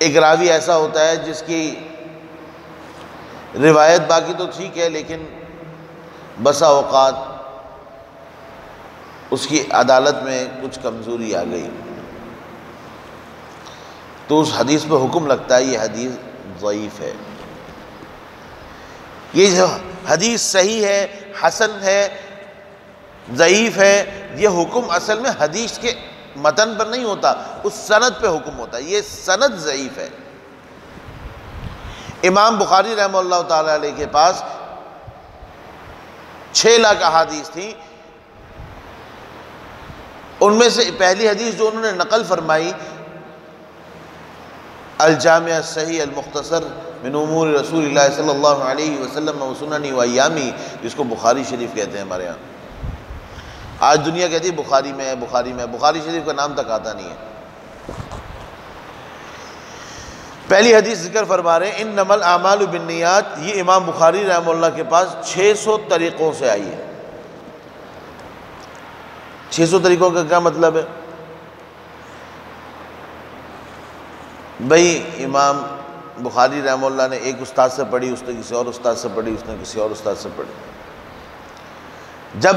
ایک راوی ایسا ہوتا ہے جس کی روایت باقی تو ٹھیک ہے، لیکن بسا اوقات اس کی عدالت میں کچھ کمزوری آ گئی، تو اس حدیث پہ حکم لگتا ہے یہ حدیث ضعیف ہے۔ یہ جو حدیث صحیح ہے، حسن ہے، ضعیف ہے، یہ حکم اصل میں حدیث کے متن پر نہیں ہوتا، اس سند پہ حکم ہوتا ہے، یہ سند ضعیف ہے۔ امام بخاری رحمہ اللہ تعالی علیہ کے پاس 6 لاکھ احادیث تھیں، ان میں سے پہلی حدیث جو انہوں نے نقل فرمائی الجامع الصحیح المختصر من امور رسول اللہ صلی اللہ علیہ وسلم و سنن و ایامی، جس کو بخاری شریف کہتے ہیں ہمارے ہاں۔ آج دنیا کہتی ہے بخاری میں ہے، بخاری میں ہے، بخاری شریف کا نام تک آتا نہیں ہے۔ پہلی حدیث ذکر فرما رہے ہیں انما الاعمال بالنیات، یہ امام بخاری رحمہ اللہ کے پاس 600 طریقوں سے آئی ہے۔ 600 طریقوں کا کیا مطلب ہے؟ بھئی امام بخاری رحمہ اللہ نے ایک استاد سے پڑھی، اس نے کسی اور استاد سے پڑھی، اس نے کسی اور استاد سے پڑھی۔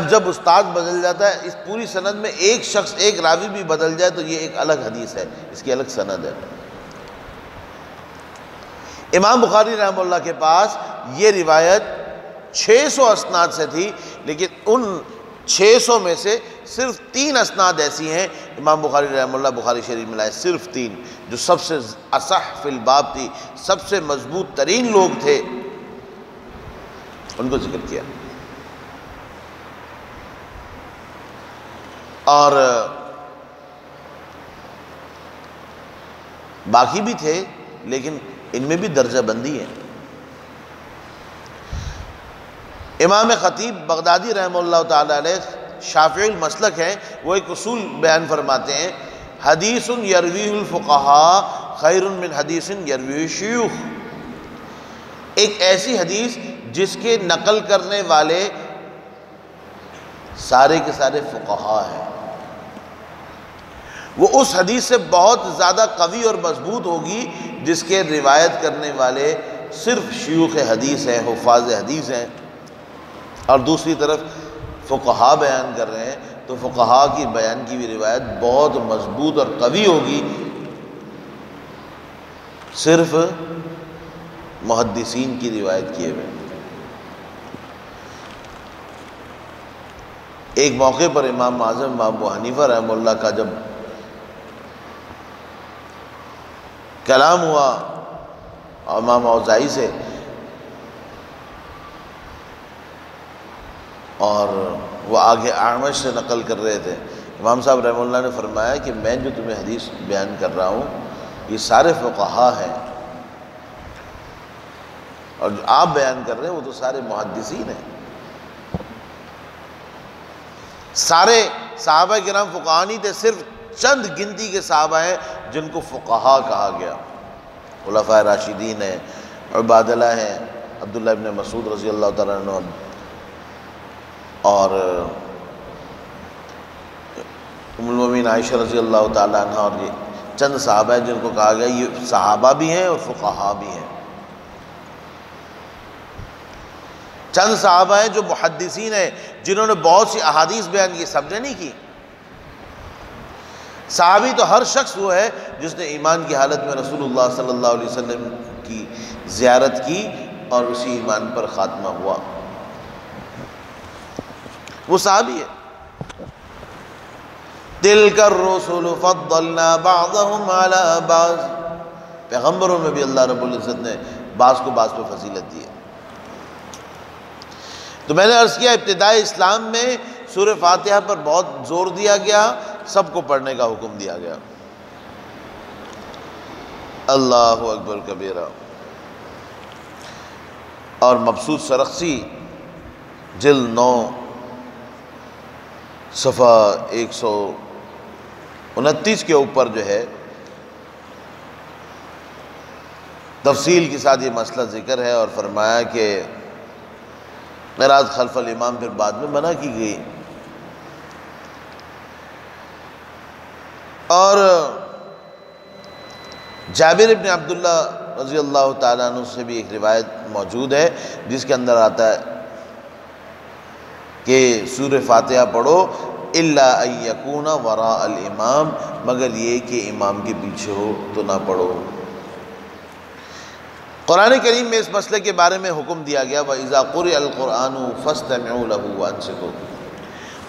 جب استاد بدل جاتا ہے، اس پوری سند میں ایک شخص، ایک راوی بھی بدل جائے تو یہ ایک الگ حدیث ہے، اس کی الگ سند ہے۔ امام بخاری رحمہ اللہ کے پاس یہ روایت 600 اسناد سے تھی، لیکن ان 600 میں سے صرف 3 اسناد ایسی ہیں امام بخاری رحمہ اللہ بخاری شریف میں لائے، صرف 3 جو سب سے اصح فی الباب تھی، سب سے مضبوط ترین لوگ تھے، ان کو ذکر کیا۔ اور باقی بھی تھے، لیکن ان میں بھی درجہ بندی ہے۔ امام خطیب بغدادی رحمہ اللہ تعالی علیہ شافعی المسلک ہیں، وہ ایک اصول بیان فرماتے ہیں حدیث یرویہ الفقہاء خیر من حدیث یرویہ الشیوخ، ایک ایسی حدیث جس کے نقل کرنے والے سارے کے سارے فقہاء ہیں، وہ اس حدیث سے بہت زیادہ قوی اور مضبوط ہوگی جس کے روایت کرنے والے صرف شیوخ حدیث ہیں، حفاظ حدیث ہیں، اور دوسری طرف فقہاء بیان کر رہے ہیں تو فقہاء کی بیان کی بھی روایت بہت مضبوط اور قوی ہوگی صرف محدثین کی روایت کیے ہوئے۔ ایک موقع پر امام اعظم امام ابو حنیفہ رحمہ اللہ کا جب کلام ہوا امام اوزاعی سے، اور وہ آگے اعمش سے نقل کر رہے تھے، امام صاحب رحمہ اللہ نے فرمایا کہ میں جو تمہیں حدیث بیان کر رہا ہوں یہ سارے فقہاء ہیں، اور جو آپ بیان کر رہے ہیں وہ تو سارے محدثین ہیں۔ سارے صحابہ کرام فقہاء نہیں تھے، صرف چند گنتی کے صحابہ ہیں جن کو فقہاء کہا گیا، خلفائے راشدین ہیں، عبادلہ ہیں، عبداللہ ابن مسعود رضی اللہ تعالیٰ عنہ، اور ام المومنین عائشہ رضی اللہ تعالیٰ عنہ، اور یہ چند صحابہ ہیں جن کو کہا گیا یہ صحابہ بھی ہیں اور فقہاء بھی ہیں۔ چند صحابہ ہیں جو محدثین ہیں جنہوں نے بہت سی احادیث بیان کی، سب نے نہیں کی۔ صحابی تو ہر شخص وہ ہے جس نے ایمان کی حالت میں رسول اللہ صلی اللہ علیہ وسلم کی زیارت کی اور اسی ایمان پر خاتمہ ہوا، وہ صحابی ہے۔ تِلْكَ الرُّسُلُ فَضَّلْنَا بَعْضَهُمْ عَلَى بَعْضٍ، پیغمبروں میں بھی اللہ رب العزت نے بعض کو بعض پہ فضیلت دی ہے۔ تو میں نے عرض کیا ابتدائی اسلام میں سورہ فاتحہ پر بہت زور دیا گیا، سب کو پڑھنے کا حکم دیا گیا۔ اللہ اکبر کبیرہ۔ اور مبسوط سرخسی جلد 9 صفحہ 129 کے اوپر جو ہے تفصیل کے ساتھ یہ مسئلہ ذکر ہے، اور فرمایا کہ قراءت خلف الامام پھر بعد میں منع کی گئی۔ اور جابر ابن عبداللہ رضی اللہ تعالیٰ عنہ سے بھی ایک روایت موجود ہے جس کے اندر آتا ہے کہ سورہ فاتحہ پڑھو الا ان یکون وراء الامام، مگر یہ کہ امام کے پیچھے ہو تو نہ پڑھو۔ قرآن کریم میں اس مسئلے کے بارے میں حکم دیا گیا وَإِذَا قُرِئَ الْقُرْآنُ فَاسْتَمِعُوا لَهُ وَأَنصِتُوا۔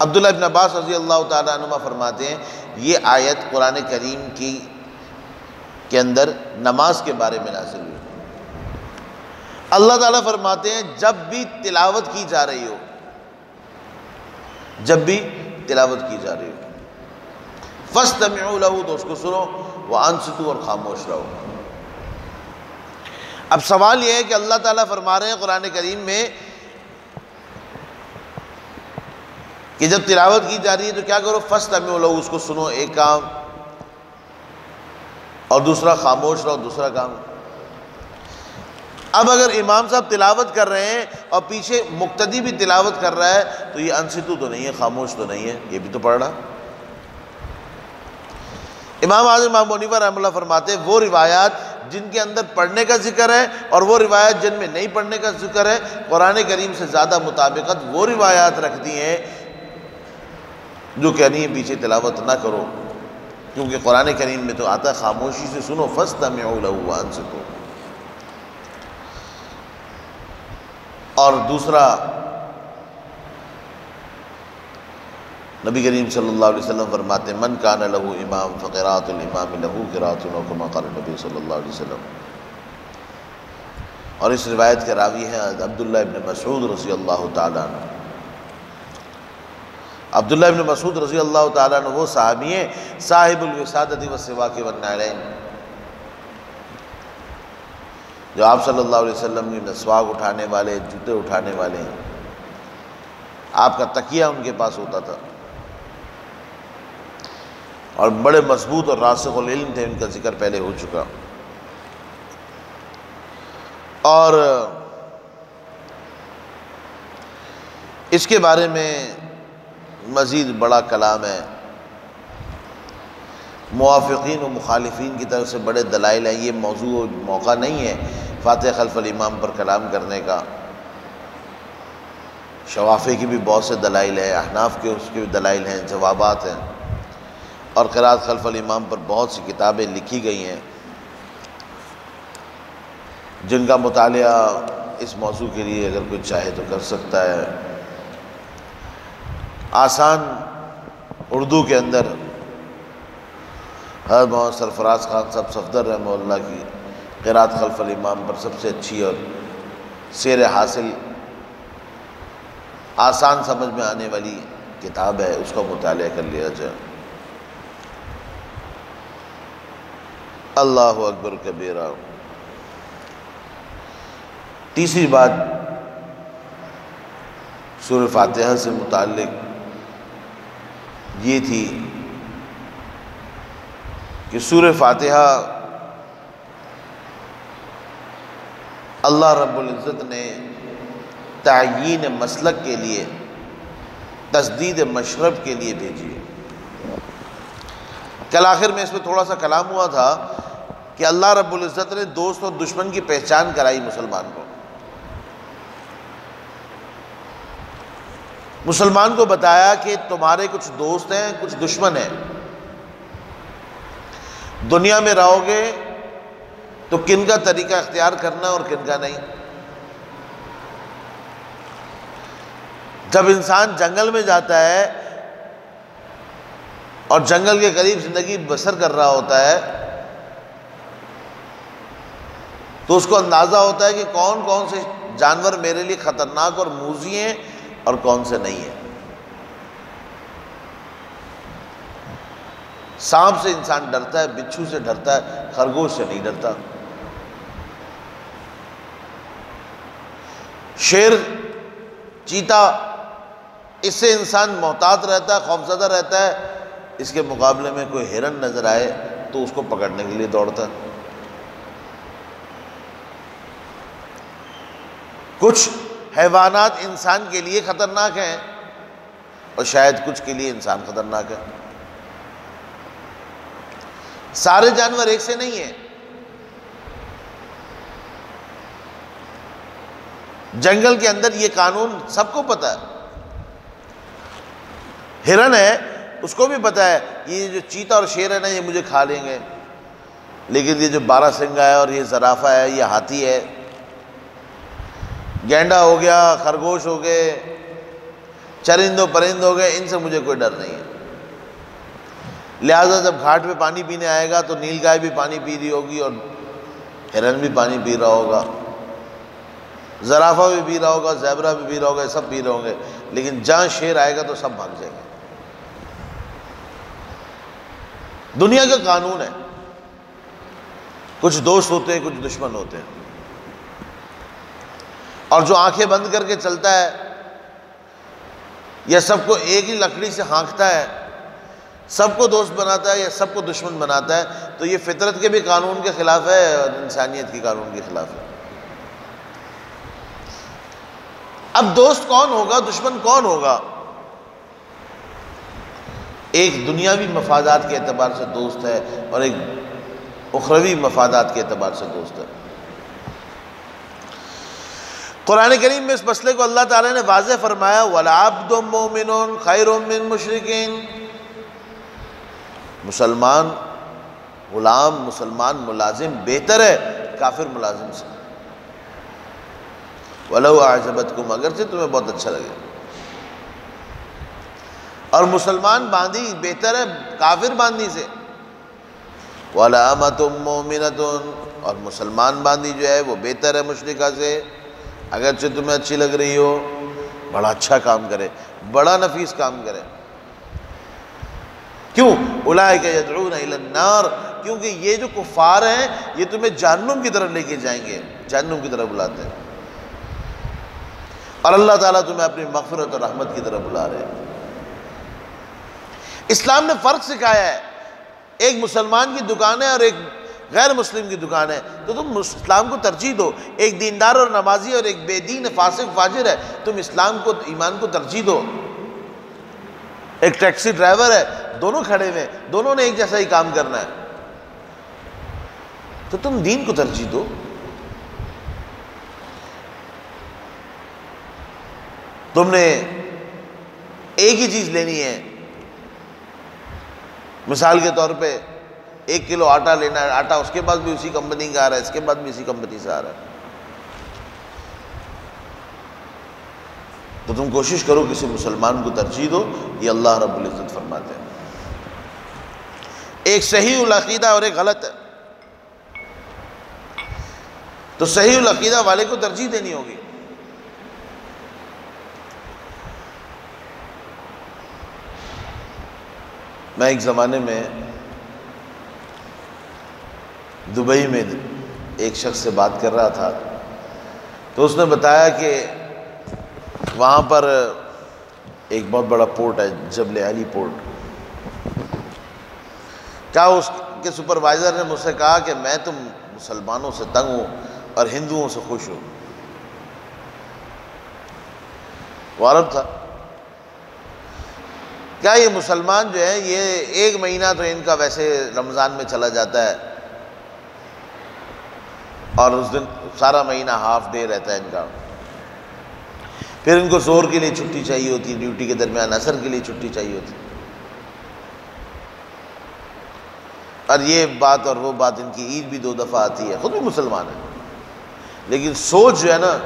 عبداللہ ابن عباس رضی اللہ تعالیٰ عنہ فرماتے ہیں یہ آیت قرآن کریم کے اندر نماز کے بارے میں نازل ہوئی۔ اللہ تعالیٰ فرماتے ہیں جب بھی تلاوت کی جا رہی ہو، جب بھی تلاوت کی جا رہی ہو فَاسْتَمِعُوا لَهُ، تو اس کو سنو، وَأَنصِتُوا، اور خاموش رہو۔ اب سوال یہ ہے کہ اللہ تعالیٰ فرما رہے ہیں قرآن کریم میں کہ جب تلاوت کی جا رہی ہے تو کیا کرو؟ فَاسْتَمِعُوا لَهُ، اس کو سنو، ایک کام، اور دوسرا خاموش رہو، دوسرا کام۔ اب اگر امام صاحب تلاوت کر رہے ہیں اور پیچھے مقتدی بھی تلاوت کر رہا ہے تو یہ انصتو تو نہیں ہے، خاموش تو نہیں ہے، یہ بھی تو پڑھ رہا۔ امام اعظم ابو حنیفہ رحمہ اللہ فرماتے ہیں وہ روایات جن کے اندر پڑھنے کا ذکر ہے اور وہ روایات جن میں نہیں پڑھنے کا ذکر ہے، قرآن کریم سے زیادہ مطابقت وہ روایات رکھتی ہیں جو کہنی ہے پیچھے تلاوت نہ کرو، کیونکہ قرآن کریم میں تو آتا ہے خاموشی سے سنو، فَاسْتَمِعُوا لَهُ وَأَنصِتُوا۔ اور دوسرا نبی کریم صلی اللہ علیہ وسلم فرماتے ہیں من کان لہ امام فقراۃ الامام لہ قراۃ، او کما قال نبی صلی اللہ علیہ وسلم۔ اور اس روایت کے راوی ہیں عبداللہ ابن مسعود رضی اللہ تعالیٰ عنہ۔ عبداللہ ابن مسعود رضی اللہ تعالیٰ عنہ وہ صحابی ہیں صاحب الوسادۃ والسواک والنعلین، جو آپ صلی اللہ علیہ وسلم کی مسواک اٹھانے والے، جوتے اٹھانے والے ہیں۔ آپ کا تکیہ ان کے پاس ہوتا تھا، اور بڑے مضبوط اور راسخ العلم تھے، ان کا ذکر پہلے ہو چکا۔ اور اس کے بارے میں مزید بڑا کلام ہے، موافقین و مخالفین کی طرف سے بڑے دلائل ہیں۔ یہ موضوع و موقع نہیں ہے فاتح خلف الامام پر کلام کرنے کا۔ شوافی کی بھی بہت سے دلائل ہیں، احناف کے اس کے بھی دلائل ہیں، جوابات ہیں، اور قرات خلف الامام پر بہت سی کتابیں لکھی گئی ہیں جن کا مطالعہ اس موضوع کے لیے اگر کوئی چاہے تو کر سکتا ہے۔ آسان اردو کے اندر حضرت محمد سرفراز خان صاحب صفدر رحمہ اللہ کی قرات خلف الامام پر سب سے اچھی اور سیر حاصل آسان سمجھ میں آنے والی کتاب ہے، اس کا مطالعہ کر لیا جائے۔ اللہ اکبر کبیرہ۔ تیسری بات سورہ فاتحہ سے متعلق یہ تھی کہ سورہ فاتحہ اللہ رب العزت نے تعیین مسلک کے لیے، تسدید مشرب کے لیے بھیجی ہے۔ کل آخر میں اس پہ تھوڑا سا کلام ہوا تھا کہ اللہ رب العزت نے دوست اور دشمن کی پہچان کرائی مسلمان کو۔ مسلمان کو بتایا کہ تمہارے کچھ دوست ہیں، کچھ دشمن ہیں۔ دنیا میں رہو گے تو کن کا طریقہ اختیار کرنا اور کن کا نہیں۔ جب انسان جنگل میں جاتا ہے اور جنگل کے قریب زندگی بسر کر رہا ہوتا ہے تو اس کو اندازہ ہوتا ہے کہ کون کون سے جانور میرے لیے خطرناک اور موذی ہیں اور کون سے نہیں ہیں۔ سانپ سے انسان ڈرتا ہے، بچھو سے ڈرتا ہے، خرگوش سے نہیں ڈرتا۔ شیر، چیتا، اس سے انسان محتاط رہتا ہے، خوفزدہ رہتا ہے۔ اس کے مقابلے میں کوئی ہرن نظر آئے تو اس کو پکڑنے کے لیے دوڑتا ہے۔ کچھ حیوانات انسان کے لیے خطرناک ہیں اور شاید کچھ کے لیے انسان خطرناک ہے۔ سارے جانور ایک سے نہیں ہیں۔ جنگل کے اندر یہ قانون سب کو پتہ ہے. ہرن ہے اس کو بھی پتہ ہے یہ جو چیتا اور شیر ہے نا یہ مجھے کھا لیں گے، لیکن یہ جو بارہ سنگا ہے اور یہ زرافہ ہے، یہ ہاتھی ہے، گینڈا ہو گیا، خرگوش ہو گئے، چرند و پرند ہو گئے، ان سے مجھے کوئی ڈر نہیں ہے. لہٰذا جب گھاٹ پہ پانی پینے آئے گا تو نیل گائے بھی پانی پی رہی ہوگی اور ہرن بھی پانی پی رہا ہوگا، زرافہ بھی پی رہا ہوگا، زیبرا بھی پی رہا ہوگا، سب پی رہے ہوں گے، لیکن جہاں شیر آئے گا تو سب بھاگ جائیں گے. دنیا کا قانون ہے. کچھ دوست ہوتے ہیں، کچھ دشمن ہوتے ہیں، اور جو آنکھیں بند کر کے چلتا ہے یا سب کو ایک ہی لکڑی سے ہانکتا ہے، سب کو دوست بناتا ہے یا سب کو دشمن بناتا ہے، تو یہ فطرت کے بھی قانون کے خلاف ہے اور انسانیت کے قانون کے خلاف ہے. اب دوست کون ہوگا، دشمن کون ہوگا؟ ایک دنیاوی مفادات کے اعتبار سے دوست ہے اور ایک اخروی مفادات کے اعتبار سے دوست ہے. قرآن کریم میں اس مسئلے کو اللہ تعالیٰ نے واضح فرمایا، وَالْعَبْدُ مُؤْمِنٌ خَيْرٌ مِّن مُشْرِكٍ. مسلمان غلام، مسلمان ملازم بہتر ہے کافر ملازم سے. وَلَوْ أَعْجَبَتْكُمْ، اگرچہ تمہیں بہت اچھا لگے. اور مسلمان باندی بہتر ہے کافر باندی سے. وَلَأَمَةٌ مُؤْمِنَةٌ، اور مسلمان باندی جو ہے وہ بہتر ہے مشرکہ سے، اگرچہ تمہیں اچھی لگ رہی ہو. بڑا اچھا کام کرے، بڑا نفیس کام کرے. کیوں؟ اولئک یدعون الی النار، کیونکہ یہ جو کفار ہیں یہ تمہیں جہنم کی طرف لے کے جائیں گے، جہنم کی طرف بلاتے ہیں، اور اللہ تعالیٰ تمہیں اپنی مغفرت اور رحمت کی طرف بلا رہے ہیں. اسلام نے فرق سکھایا ہے. ایک مسلمان کی دکان ہے اور ایک غیر مسلم کی دکان ہے، تو تم اسلام کو ترجیح دو. ایک دیندار اور نمازی اور ایک بے دین فاسق فاجر ہے، تم اسلام کو، ایمان کو ترجیح دو. ایک ٹیکسی ڈرائیور ہے، دونوں کھڑے ہوئے، دونوں نے ایک جیسا ہی کام کرنا ہے، تو تم دین کو ترجیح دو. تم نے ایک ہی چیز لینی ہے، مثال کے طور پہ 1 کلو آٹا لینا ہے، آٹا اس کے بعد بھی اسی کمپنی کا آ رہا ہے، اس کے بعد بھی اسی کمپنی سے آ رہا ہے، تو تم کوشش کرو کسی مسلمان کو ترجیح دو. یہ اللہ رب العزت فرماتے ہیں. ایک صحیح العقیدہ اور ایک غلط ہے، تو صحیح العقیدہ والے کو ترجیح دینی ہوگی. میں ایک زمانے میں دبئی میں ایک شخص سے بات کر رہا تھا، تو اس نے بتایا کہ وہاں پر ایک بہت بڑا پورٹ ہے، جبل علی پورٹ. کیا اس کے سپروائزر نے مجھ سے کہا کہ میں تو مسلمانوں سے تنگ ہوں اور ہندوؤں سے خوش ہوں. وہ عرب تھا. کیا یہ مسلمان جو ہے یہ 1 مہینہ تو ان کا ویسے رمضان میں چلا جاتا ہے اور اس دن سارا مہینہ ہاف ڈے رہتا ہے ان کا، پھر ان کو ظہر کے لیے چھٹی چاہیے ہوتی ہے، ڈیوٹی کے درمیان عصر کے لیے چھٹی چاہیے ہوتی ہے، اور یہ بات اور وہ بات، ان کی عید بھی 2 دفعہ آتی ہے. خود بھی مسلمان ہے لیکن سوچ جو ہے نا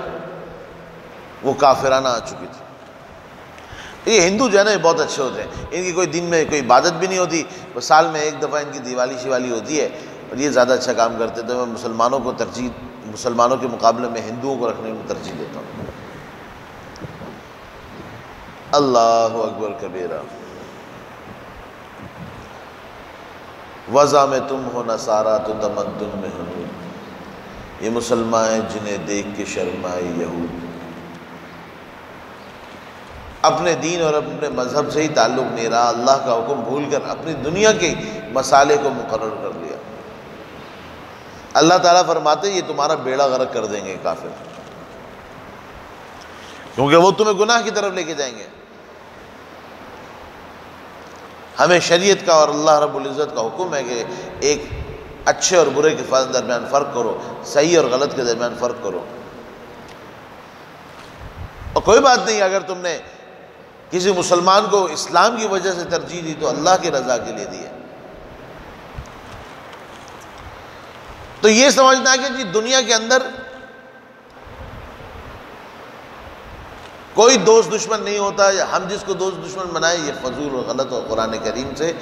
وہ کافرانہ آ چکی تھی. یہ ہندو جو ہے نا یہ بہت اچھے ہوتے ہیں، ان کی کوئی دن میں کوئی عبادت بھی نہیں ہوتی، بس سال میں 1 دفعہ ان کی دیوالی شیوالی ہوتی ہے، اور یہ زیادہ اچھا کام کرتے. تو میں مسلمانوں کے مقابلے میں ہندوؤں کو رکھنے میں ترجیح دیتا ہوں. اللہ اکبر کبیرہ. وضع میں تم ہو نصارا تو تمدن میں ہنود، یہ مسلمان ہیں جنہیں دیکھ کے شرمائے یہود. اپنے دین اور اپنے مذہب سے ہی تعلق نہیں رہا، اللہ کا حکم بھول کر اپنی دنیا کے مسالے کو مقرر کر لیا. اللہ تعالیٰ فرماتے یہ تمہارا بیڑا غرق کر دیں گے کافر، کیونکہ وہ تمہیں گناہ کی طرف لے کے جائیں گے. ہمیں شریعت کا اور اللہ رب العزت کا حکم ہے کہ ایک اچھے اور برے کے درمیان فرق کرو، صحیح اور غلط کے درمیان فرق کرو. اور کوئی بات نہیں، اگر تم نے کسی مسلمان کو اسلام کی وجہ سے ترجیح دی تو اللہ کی رضا کے لیے دی ہے۔ تو یہ سمجھنا کہ جی دنیا کے اندر کوئی دوست دشمن نہیں ہوتا، یا ہم جس کو دوست دشمن بنائیں، یہ فضول اور غلط اور قرآن کریم سے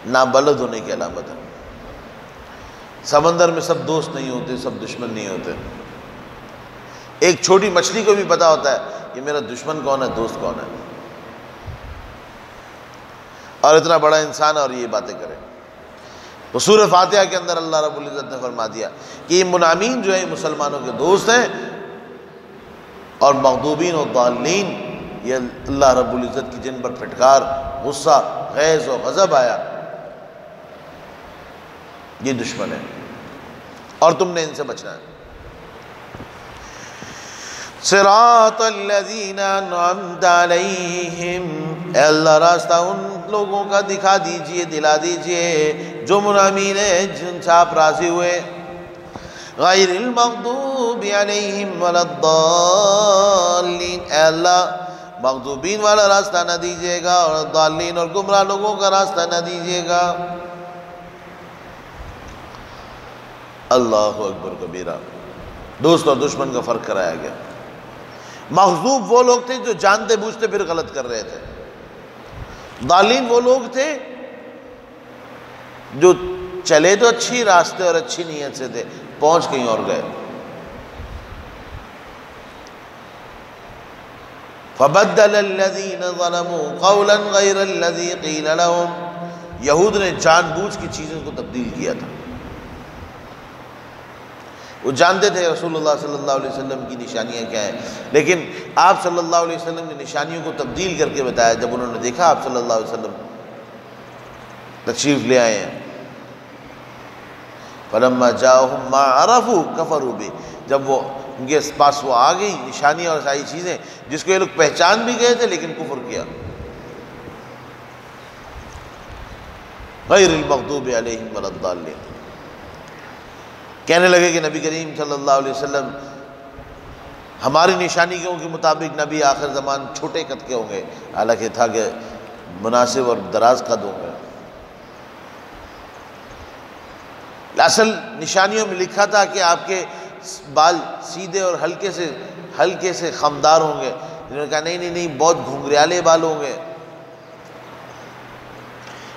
نابلد ہونے کی علامت ہے۔ سمندر میں سب دوست نہیں ہوتے، سب دشمن نہیں ہوتے۔ ایک چھوٹی مچھلی کو بھی پتا ہوتا ہے کہ میرا دشمن کون ہے، دوست کون ہے، اور اتنا بڑا انسان اور یہ باتیں کرے۔ تو سورہ فاتحہ کے اندر اللہ رب العزت نے فرما دیا کہ یہ منامین جو ہیں مسلمانوں کے دوست ہیں، اور مغضوبین و ضالین یہ اللہ رب العزت کی جن پر پھٹکار، غصہ، غیظ و غضب آیا، یہ دشمن ہے، اور تم نے ان سے بچنا ہے۔ صراط الذین انعمت علیہم، اے اللہ راستہ ان لوگوں کا دکھا دیجئے، دلا دیجئے جو منعمین ہیں، جن سے آپ راضی ہوئے، غیر المغضوب علیہم ولا الضالین، اے اللہ مغضوبین والا راستہ نہ دیجیے گا، اور ضالین اور گمراہ لوگوں کا راستہ نہ دیجیے گا۔ اللہ اکبر کبیرہ، دوست اور دشمن کا فرق کرایا گیا۔ مغضوب وہ لوگ تھے جو جانتے بوجھتے پھر غلط کر رہے تھے، ضالین وہ لوگ تھے جو چلے تو اچھی راستے اور اچھی نیت سے تھے، پہنچ کہیں اور گئے۔ فَبَدَّلَ الَّذِينَ ظَلَمُوا قَوْلًا غَيْرَ الَّذِي قِيلَ لَهُمْ، یہود نے جان بوجھ کی چیزوں کو تبدیل کیا تھا۔ وہ جانتے تھے رسول اللہ صلی اللہ علیہ وسلم کی نشانیاں کیا ہیں، لیکن آپ صلی اللہ علیہ وسلم نے نشانیوں کو تبدیل کر کے بتایا۔ جب انہوں نے دیکھا آپ صلی اللہ علیہ وسلم تشریف لے آئے ہیں، فَلَمَّا جَاءَهُم مَّا عَرَفُوا كَفَرُوا بِهِ، جب وہ ان کے پاس وہ آ گئی نشانیاں اور ساری چیزیں جس کو یہ لوگ پہچان بھی گئے تھے لیکن کفر کیا۔ غیر المغضوب علیہم ولا الضالین، کہنے لگے کہ نبی کریم صلی اللہ علیہ وسلم ہماری نشانیوں کے مطابق نبی آخر زمان چھوٹے قد کے ہوں گے، حالانکہ تھا کہ مناسب اور دراز قد ہوں گے۔ اصل نشانیوں میں لکھا تھا کہ آپ کے بال سیدھے اور ہلکے سے خمدار ہوں گے، انہوں نے کہا نہیں بہت گھنگریالے بال ہوں گے۔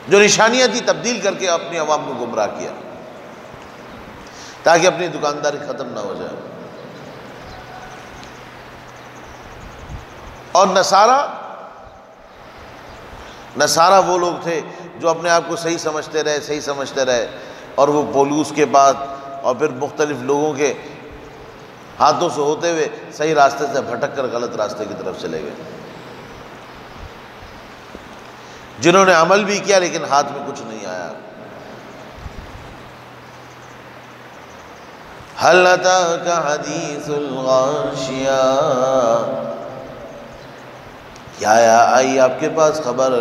جو نشانیاں تھی تبدیل کر کے اپنی عوام کو گمراہ کیا تاکہ اپنی دکانداری ختم نہ ہو جائے۔ اور نصارہ وہ لوگ تھے جو اپنے آپ کو صحیح سمجھتے رہے، اور وہ پولوس کے بعد اور پھر مختلف لوگوں کے ہاتھوں سے ہوتے ہوئے صحیح راستے سے بھٹک کر غلط راستے کی طرف چلے گئے، جنہوں نے عمل بھی کیا لیکن ہاتھ میں کچھ نہیں آیا۔ هل أتاك حدیث الغاشیہ، کیا آئی آپ کے پاس خبر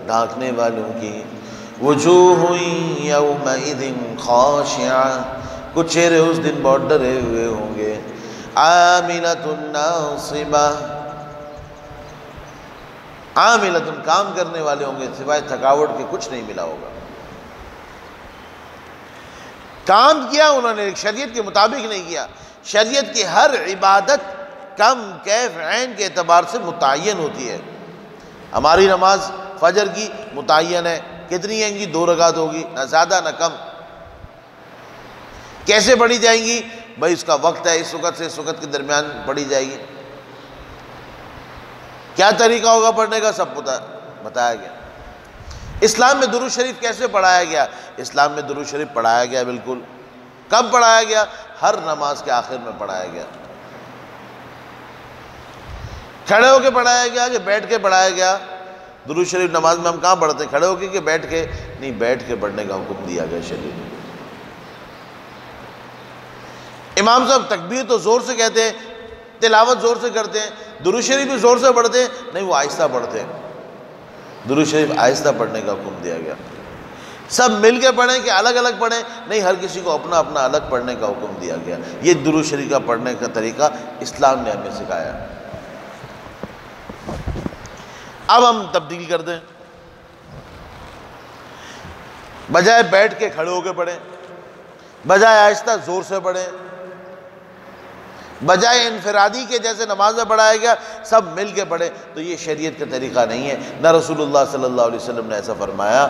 ڈھانکنے والوں کی؟ وجوہ یومئذ خاشعہ، کچھ چہرے اس دن بہت ڈرے ہوئے ہوں گے۔ عاملۃ ناصبہ، عاملۃ کام کرنے والے ہوں گے، سوائے تھکاوٹ کے کچھ نہیں ملا ہوگا۔ کام کیا انہوں نے، شریعت کے مطابق نہیں کیا۔ شریعت کی ہر عبادت کم کیف عین کے اعتبار سے متعین ہوتی ہے۔ ہماری نماز فجر کی متعین ہے، کتنی ہیں گی؟ 2 رکعت ہوگی، نہ زیادہ نہ کم۔ کیسے پڑھی جائیں گی؟ بھائی اس کا وقت ہے، اس وقت سے اس وقت کے درمیان پڑھی جائے گی۔ کیا طریقہ ہوگا پڑھنے کا؟ سب بتایا گیا۔ اسلام میں درود شریف کیسے پڑھایا گیا؟ اسلام میں درود شریف پڑھایا گیا، بالکل۔ کب پڑھایا گیا؟ ہر نماز کے آخر میں پڑھایا گیا۔ کھڑے ہو کے پڑھایا گیا کہ بیٹھ کے پڑھایا گیا؟ درود شریف نماز میں ہم کہاں پڑھتے ہیں؟ کھڑے ہو کے کہ بیٹھ کے؟ نہیں، بیٹھ کے پڑھنے کا حکم دیا گیا شریف میں۔ امام صاحب تکبیر تو زور سے کہتے ہیں، تلاوت زور سے کرتے ہیں، درود شریف بھی زور سے پڑھتے ہیں؟ نہیں، وہ آہستہ پڑھتے ہیں۔ درود شریف آہستہ پڑھنے کا حکم دیا گیا۔ سب مل کے پڑھیں کہ الگ الگ پڑھیں؟ نہیں، ہر کسی کو اپنا اپنا الگ پڑھنے کا حکم دیا گیا۔ یہ درود شریف کا پڑھنے کا طریقہ اسلام نے ہمیں سکھایا۔ اب ہم تبدیل کر دیں، بجائے بیٹھ کے کھڑے ہو کے پڑھیں، بجائے آہستہ زور سے پڑھیں، بجائے انفرادی کے جیسے نماز میں پڑھایا گیا سب مل کے پڑھیں، تو یہ شریعت کا طریقہ نہیں ہے۔ نہ رسول اللہ صلی اللہ علیہ وسلم نے ایسا فرمایا،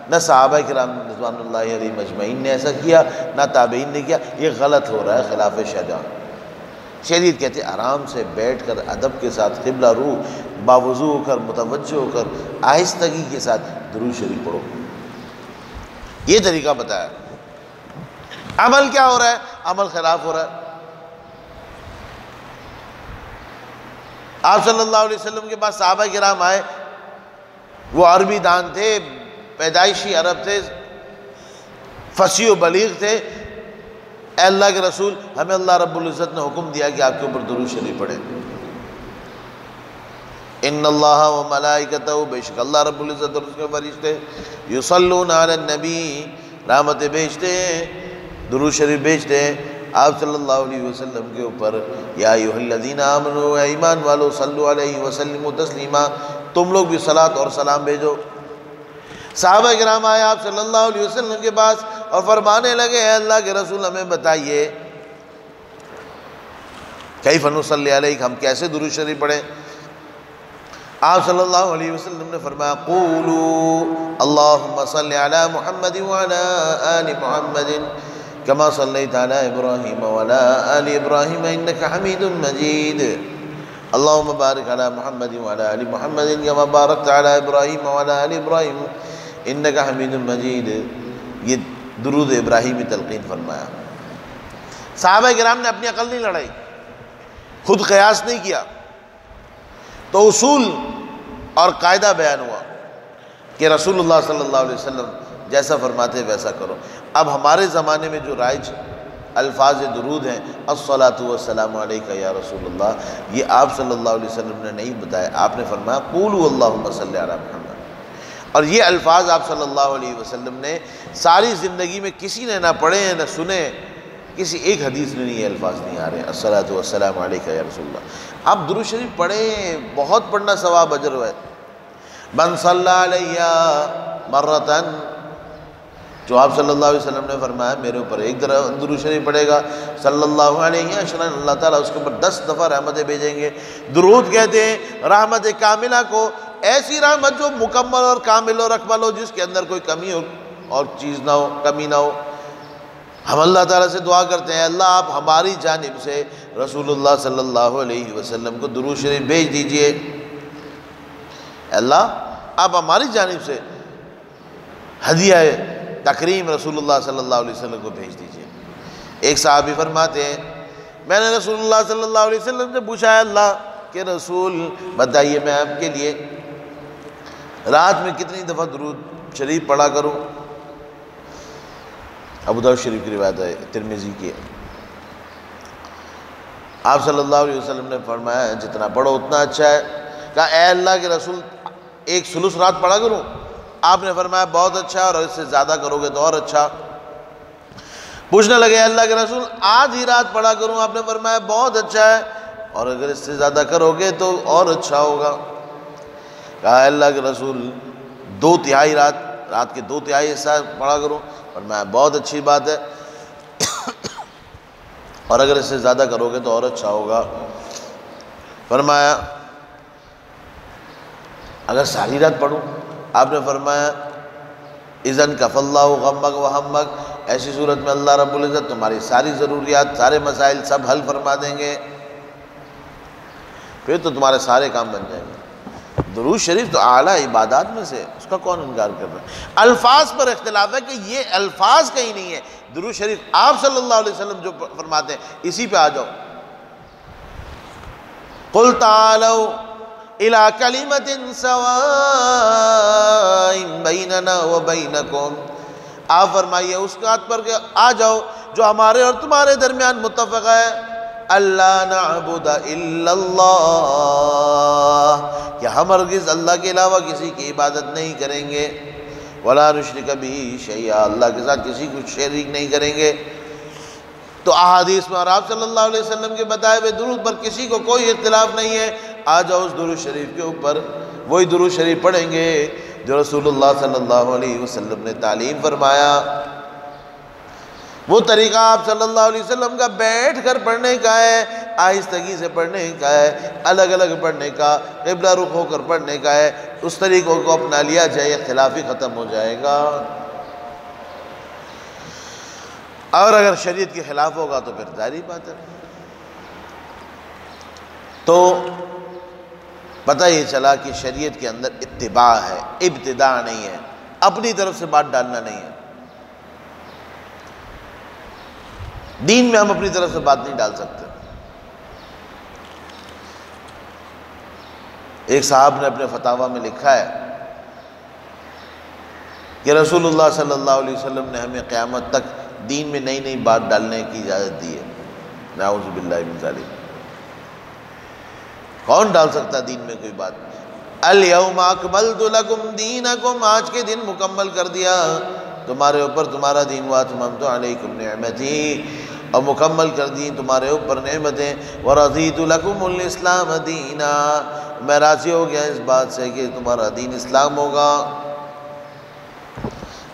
نہ صحابہ کرام رضوان اللہ علیہم اجمعین نے ایسا کیا، نہ تابعین نے کیا۔ یہ غلط ہو رہا ہے، خلاف شرع۔ شریعت کہتے ہیں آرام سے بیٹھ کر ادب کے ساتھ قبلہ رو باوضو ہو کر متوجہ ہو کر آہستگی کے ساتھ درود شریف پڑھو، یہ طریقہ بتایا۔ عمل کیا ہو رہا ہے؟ عمل خلاف ہو رہا ہے۔ آپ صلی اللہ علیہ وسلم کے پاس صحابہ کرام آئے، وہ عربی دان تھے، پیدائشی عرب تھے، فصیح و بلیغ تھے۔ اے اللہ کے رسول، ہمیں اللہ رب العزت نے حکم دیا کہ آپ کے اوپر درود شریف پڑھیں۔ ان اللہ و ملائکتہ، بے شک اللہ رب العزت اور اس کے فرشتے، یصلون علی النبی، رحمتیں بھیجتے ہیں، درود شریف بھیجتے ہیں آپ صلی اللہ علیہ وسلم کے اوپر۔ یا ایھا الذین آمنوا، اے ایمان والو، صلوا علیہ وسلموا تسلیما، تم لوگ بھی صلاۃ اور سلام بھیجو۔ صحابہ کرام آئے آپ صلی اللہ علیہ وسلم کے پاس اور فرمانے لگے، اے اللہ کے رسول ہمیں بتائیے کیف نصلی علیک، ہم کیسے درود شریف پڑھیں؟ آپ صلی اللہ علیہ وسلم نے فرمایا، قولوا اللہم صلی علی محمد وعلی آل محمد کما صلیت علی ابراہیم وعلی آل ابراہیم انک حمید مجید، اللہم بارک علی محمد وعلی آل محمد کما بارکت علی ابراہیم وعلی آل ابراہیم انک حمید مجید۔ یہ درود ابراہیمی تلقین فرمایا۔ صحابہ کرام نے اپنی عقل نہیں لڑائی، خود قیاس نہیں کیا، تو اصول اور قاعدہ بیان ہوا کہ رسول اللہ صلی اللہ علیہ وسلم جیسا فرماتے ویسا کرو۔ اب ہمارے زمانے میں جو رائج الفاظ درود ہیں، الصلاۃ والسلام علیک یا رسول اللہ، یہ آپ صلی اللہ علیہ وسلم نے نہیں بتایا۔ آپ نے فرمایا قولوا اللہم صلی علی محمد، اور یہ الفاظ آپ صلی اللہ علیہ وسلم نے ساری زندگی میں کسی نے نہ پڑھے نہ سنے، کسی ایک حدیث میں نہیں یہ الفاظ نہیں آ رہے ہیں، الصلاۃ والسلام علیک یا رسول اللہ۔ آپ درود شریف پڑھیں، بہت پڑھنا ثواب اجر ہے۔ من صلی علیہ مرتن، جو آپ صلی اللہ علیہ وسلم نے فرمایا میرے اوپر ایک درود شریف پڑھے گا، صلی اللہ علیہ وسلم، اللہ تعالیٰ اس کے اوپر 10 دفعہ رحمتیں بھیجیں گے۔ درود کہتے ہیں رحمت کاملہ کو، ایسی رحمت جو مکمل اور کامل اور اکمل ہو، جس کے اندر کوئی کمی ہو اور چیز نہ ہو، کمی نہ ہو۔ ہم اللہ تعالیٰ سے دعا کرتے ہیں، اللہ آپ ہماری جانب سے رسول اللہ صلی اللہ علیہ وسلم کو درود شریف بھیج دیجئے۔ اللہ آپ ہماری جانب سے ہدیہ تکریم رسول اللہ صلی اللہ علیہ وسلم کو بھیج دیجئے۔ ایک صحابی فرماتے ہیں، میں نے رسول اللہ صلی اللہ علیہ وسلم سے پوچھا، ہے اللہ کہ رسول بتائیے میں آپ کے لیے رات میں کتنی دفعہ درود شریف پڑھا کروں؟ ابو داؤد شریف کی روایت ہے، ترمذی کی ہے۔ آپ صلی اللہ علیہ وسلم نے فرمایا جتنا پڑھو اتنا اچھا ہے۔ کہا اے اللہ کے رسول ایک ثلث رات پڑھا کروں؟ آپ نے فرمایا بہت اچھا، اور اس سے زیادہ کرو گے تو اور اچھا۔ پوچھنے لگے اللہ کے رسول آدھی رات پڑھا کروں؟ آپ نے فرمایا بہت اچھا ہے، اور اگر اس سے زیادہ کرو گے تو اور اچھا ہوگا۔ کہا اے اللہ کے رسول 2/3 رات کے 2/3 حصہ پڑھا کروں؟ فرمایا بہت اچھی بات ہے، اور اگر اس سے زیادہ کرو گے تو اور اچھا ہوگا۔ فرمایا اگر ساری رات پڑھوں؟ آپ نے فرمایا اذن کف اللہ غمک و ہمک، ایسی صورت میں اللہ رب العزت تمہاری ساری ضروریات، سارے مسائل سب حل فرما دیں گے، پھر تو تمہارے سارے کام بن جائیں گے۔ درود شریف تو اعلیٰ عبادات میں سے، اس کا کون انکار کر رہا ہے؟ الفاظ پر اختلاف ہے کہ یہ الفاظ کہیں نہیں ہے، درود شریف آپ صلی اللہ علیہ وسلم جو فرماتے ہیں اسی پہ آ جاؤ۔ قل تعالوا الى کلمۃ سواء بیننا وبینکم، آپ فرمائیے اس بات پر کہ آ جاؤ جو ہمارے اور تمہارے درمیان متفق ہے، اللہ نعبد الا اللہ، کہ ہم ہرگز اللہ کے علاوہ کسی کی عبادت نہیں کریں گے، ولا نشرک بہ شیئا، اللہ کے ساتھ کسی کو شریک نہیں کریں گے۔ تو احادیث میں اور آپ صلی اللہ علیہ وسلم کے بتائے ہوئے درود پر کسی کو کوئی اختلاف نہیں ہے۔ آ جاؤ اس درود شریف کے اوپر وہی درود شریف پڑھیں گے جو رسول اللہ صلی اللہ علیہ وسلم نے تعلیم فرمایا۔ وہ طریقہ آپ صلی اللہ علیہ وسلم کا بیٹھ کر پڑھنے کا ہے، آہستگی سے پڑھنے کا ہے، الگ الگ پڑھنے کا، قبلہ رخ ہو کر پڑھنے کا ہے۔ اس طریقوں کو اپنا لیا جائے، اختلافی ختم ہو جائے گا۔ اور اگر شریعت کے خلاف ہوگا تو پھر ظاہری بات ہے۔ تو پتہ یہ چلا کہ شریعت کے اندر اتباع ہے، ابتداء نہیں ہے، اپنی طرف سے بات ڈالنا نہیں ہے۔ دین میں ہم اپنی طرف سے بات نہیں ڈال سکتے۔ ایک صاحب نے اپنے فتاویٰ میں لکھا ہے کہ رسول اللہ صلی اللہ علیہ وسلم نے ہمیں قیامت تک دین میں نئی نئی بات ڈالنے کی اجازت دی ہے۔ نعوذ باللہ من ذالک۔ کون ڈال سکتا دین میں کوئی بات؟ الیوم اکملت لکم دینکم، آج کے دن مکمل کر دیا تمہارے اوپر تمہارا دین، واتممت علیکم نعمتی، اور مکمل کر دی تمہارے اوپر نعمتیں، ورضیت لکم الاسلام دینا، میں راضی ہو گیا اس بات سے کہ تمہارا دین اسلام ہوگا۔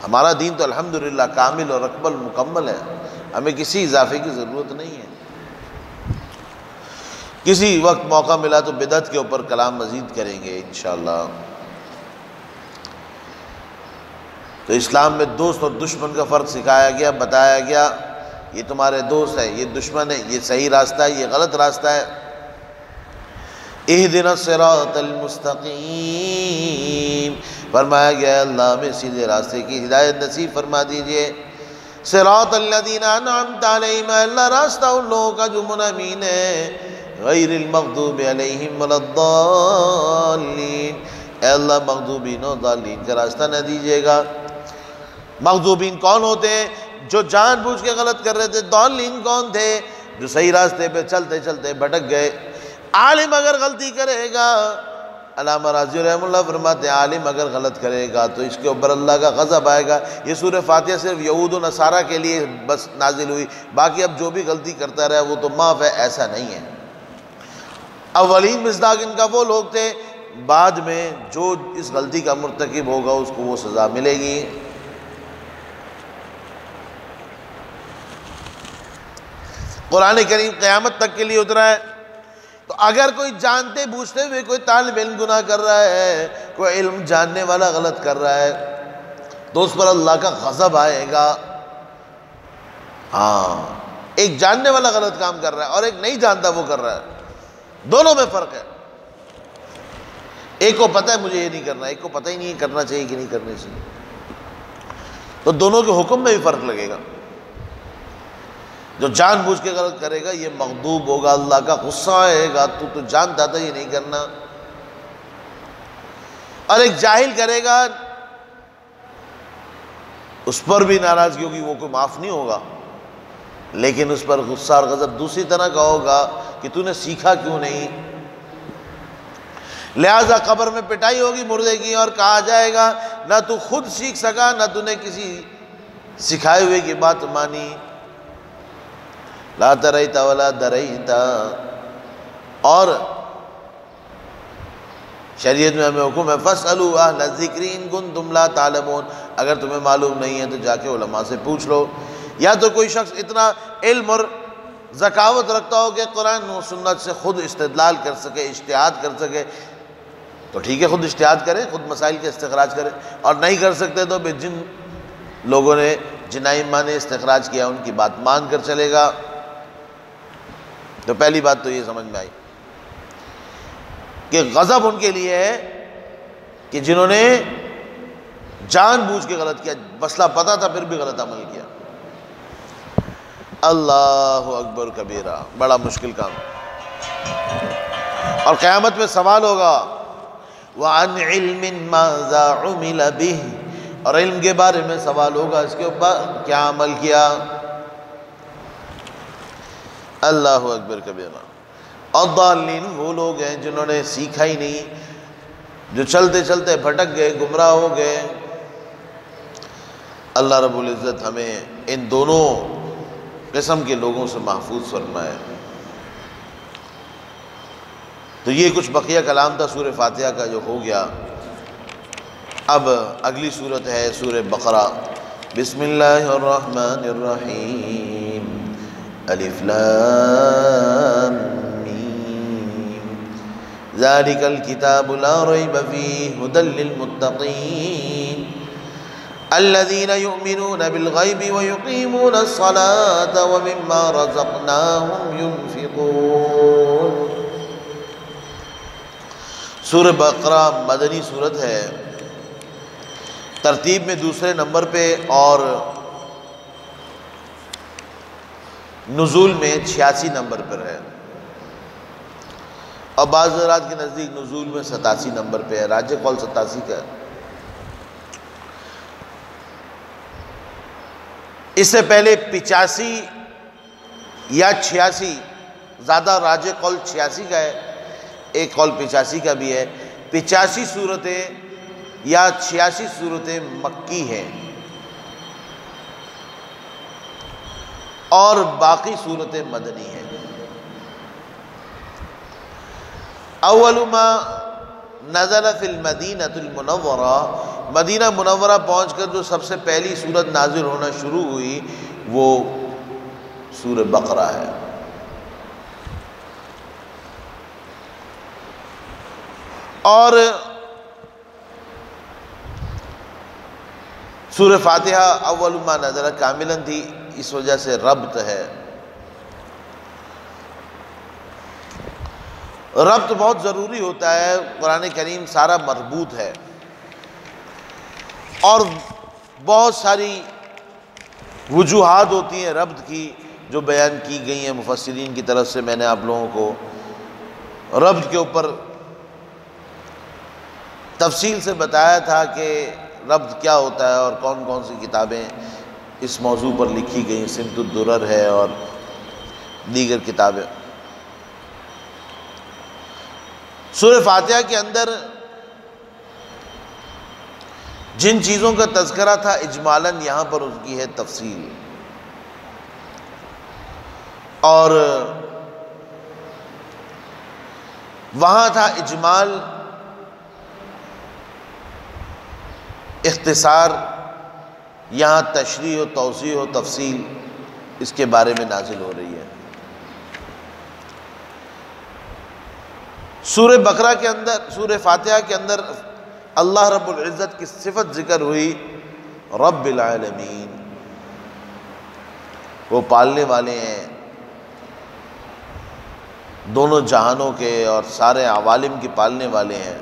ہمارا دین تو الحمدللہ کامل اور اکمل مکمل ہے، ہمیں کسی اضافے کی ضرورت نہیں ہے۔ کسی وقت موقع ملا تو بدعت کے اوپر کلام مزید کریں گے انشاءاللہ۔ تو اسلام میں دوست اور دشمن کا فرق سکھایا گیا، بتایا گیا، یہ تمہارے دوست ہے، یہ دشمن ہے، یہ صحیح راستہ ہے، یہ غلط راستہ ہے۔ اہدنا الصراط المستقیم، فرمایا گیا اللہ ہمیں سیدھے راستے کی ہدایت نصیب فرما دیجئے۔ صراط الذین انعمت علیہم، اللہ راستہ ان لوگوں کا جو منعمین ہے، غیر المغضوب علیہم ولا الضالین، اے اللہ مغضوبین و ضالین کا راستہ نہ دیجیے گا۔ مغضوبین کون ہوتے ہیں؟ جو جان بوجھ کے غلط کر رہے تھے۔ ضالین کون تھے؟ جو صحیح راستے پہ چلتے چلتے بھٹک گئے۔ عالم اگر غلطی کرے گا، علامہ راضی رحمہ اللہ فرماتے ہیں عالم اگر غلط کرے گا تو اس کے اوپر اللہ کا غضب آئے گا۔ یہ سورہ فاتحہ صرف یہود و نصارہ کے لیے بس نازل ہوئی، باقی اب جو بھی غلطی کرتا رہا وہ تو معاف ہے، ایسا نہیں ہے۔ اولین مصداق ان کا وہ لوگ تھے، بعد میں جو اس غلطی کا مرتکب ہوگا اس کو وہ سزا ملے گی۔ قرآن کریم قیامت تک کے لیے اترا ہے، تو اگر کوئی جانتے بوجھتے ہوئے کوئی طالب علم گناہ کر رہا ہے، کوئی علم جاننے والا غلط کر رہا ہے، تو اس پر اللہ کا غضب آئے گا۔ ہاں، ایک جاننے والا غلط کام کر رہا ہے اور ایک نہیں جانتا وہ کر رہا ہے، دونوں میں فرق ہے۔ ایک کو پتہ ہے مجھے یہ نہیں کرنا، ایک کو پتہ ہی نہیں کرنا چاہیے کہ نہیں کرنا چاہیے، تو دونوں کے حکم میں بھی فرق لگے گا۔ جو جان بوجھ کے غلط کرے گا یہ مغضوب ہوگا، اللہ کا غصہ آئے گا، تو جانتا تھا یہ نہیں کرنا۔ اور ایک جاہل کرے گا، اس پر بھی ناراضگی ہوگی، وہ کوئی معاف نہیں ہوگا، لیکن اس پر غصہ اور غضب دوسری طرح کا ہوگا کہ تو نے سیکھا کیوں نہیں۔ لہذا قبر میں پٹائی ہوگی مردے کی، اور کہا جائے گا نہ تو خود سیکھ سکا، نہ تو نے کسی سکھائے ہوئے کی بات مانی۔ لا تریت ولا دریت، اور شریعت میں ہمیں حکم ہے فاسألوا اہل الذکر ان کنتم لا تعلمون، اگر تمہیں معلوم نہیں ہے تو جا کے علماء سے پوچھ لو۔ یا تو کوئی شخص اتنا علم اور ذکاوت رکھتا ہو کہ قرآن و سنت سے خود استدلال کر سکے، اجتہاد کر سکے، تو ٹھیک ہے خود اجتہاد کرے، خود مسائل کے استخراج کرے، اور نہیں کر سکتے تو جن لوگوں نے، جن ائمہ نے استخراج کیا ان کی بات مان کر چلے گا۔ تو پہلی بات تو یہ سمجھ میں آئی کہ غضب ان کے لیے ہے کہ جنہوں نے جان بوجھ کے غلط کیا، مسئلہ پتہ تھا پھر بھی غلط عمل کیا۔ اللہ اکبر کبیرہ، بڑا مشکل کام۔ اور قیامت میں سوال ہوگا وَعَنْ عِلْمٍ مَاذَا عُمِلَ بِهِ، اور علم کے بارے میں سوال ہوگا، اس کے اوپر کیا عمل کیا۔ اللہ اکبر کبیرہ۔ الضالین وہ لوگ ہیں جنہوں نے سیکھا ہی نہیں، جو چلتے چلتے بھٹک گئے، گمراہ ہو گئے۔ اللہ رب العزت ہمیں ان دونوں قسم کے لوگوں سے محفوظ فرمائے۔ تو یہ کچھ بقیہ کلام تھا سورہ فاتحہ کا جو ہو گیا۔ اب اگلی صورت ہے سورہ بقرہ۔ بسم اللہ الرحمن الرحیم، الف لام میم، ذالک الکتاب لا ریب فیہ ھدی للمتقین الذین یؤمنون بالغیب ویقیمون الصلاة ومما رزقناہم ینفقون۔ سورہ بقرہ مدنی سورت ہے، ترتیب میں دوسرے نمبر پہ اور نزول میں 86 نمبر پر ہے، اور بعض حضرات کے نزدیک نزول میں 87 نمبر پہ ہے، راجح قول 87 کا ہے۔ اس سے پہلے 85 یا 86، زیادہ راجح قول 86 کا ہے، ایک قول 85 کا بھی ہے۔ 85 صورتیں یا 86 صورتیں مکی ہیں اور باقی صورتیں مدنی ہیں۔ اول ما نزل فی المدینہ المنورہ، مدینہ منورہ پہنچ کر جو سب سے پہلی صورت نازل ہونا شروع ہوئی وہ سورہ بقرہ ہے۔ اور سورہ فاتحہ اول ما نزل کاملاً تھی، اس وجہ سے ربط ہے۔ ربط بہت ضروری ہوتا ہے، قرآن کریم سارا مربوط ہے، اور بہت ساری وجوہات ہوتی ہیں ربط کی جو بیان کی گئی ہیں مفسرین کی طرف سے۔ میں نے آپ لوگوں کو ربط کے اوپر تفصیل سے بتایا تھا کہ ربط کیا ہوتا ہے اور کون کون سی کتابیں اس موضوع پر لکھی گئیں، سمت الدرر ہے اور دیگر کتابیں۔ سورہ فاتحہ کے اندر جن چیزوں کا تذکرہ تھا اجمالاً، یہاں پر اس کی ہے تفصیل، اور وہاں تھا اجمال، اختصار، یہاں تشریح و توضیح و تفصیل اس کے بارے میں نازل ہو رہی ہے۔ سورہ بقرہ کے اندر، سورہ فاتحہ کے اندر اللہ رب العزت کی صفت ذکر ہوئی، رب العالمین، وہ پالنے والے ہیں، دونوں جہانوں کے اور سارے عوالم کے پالنے والے ہیں۔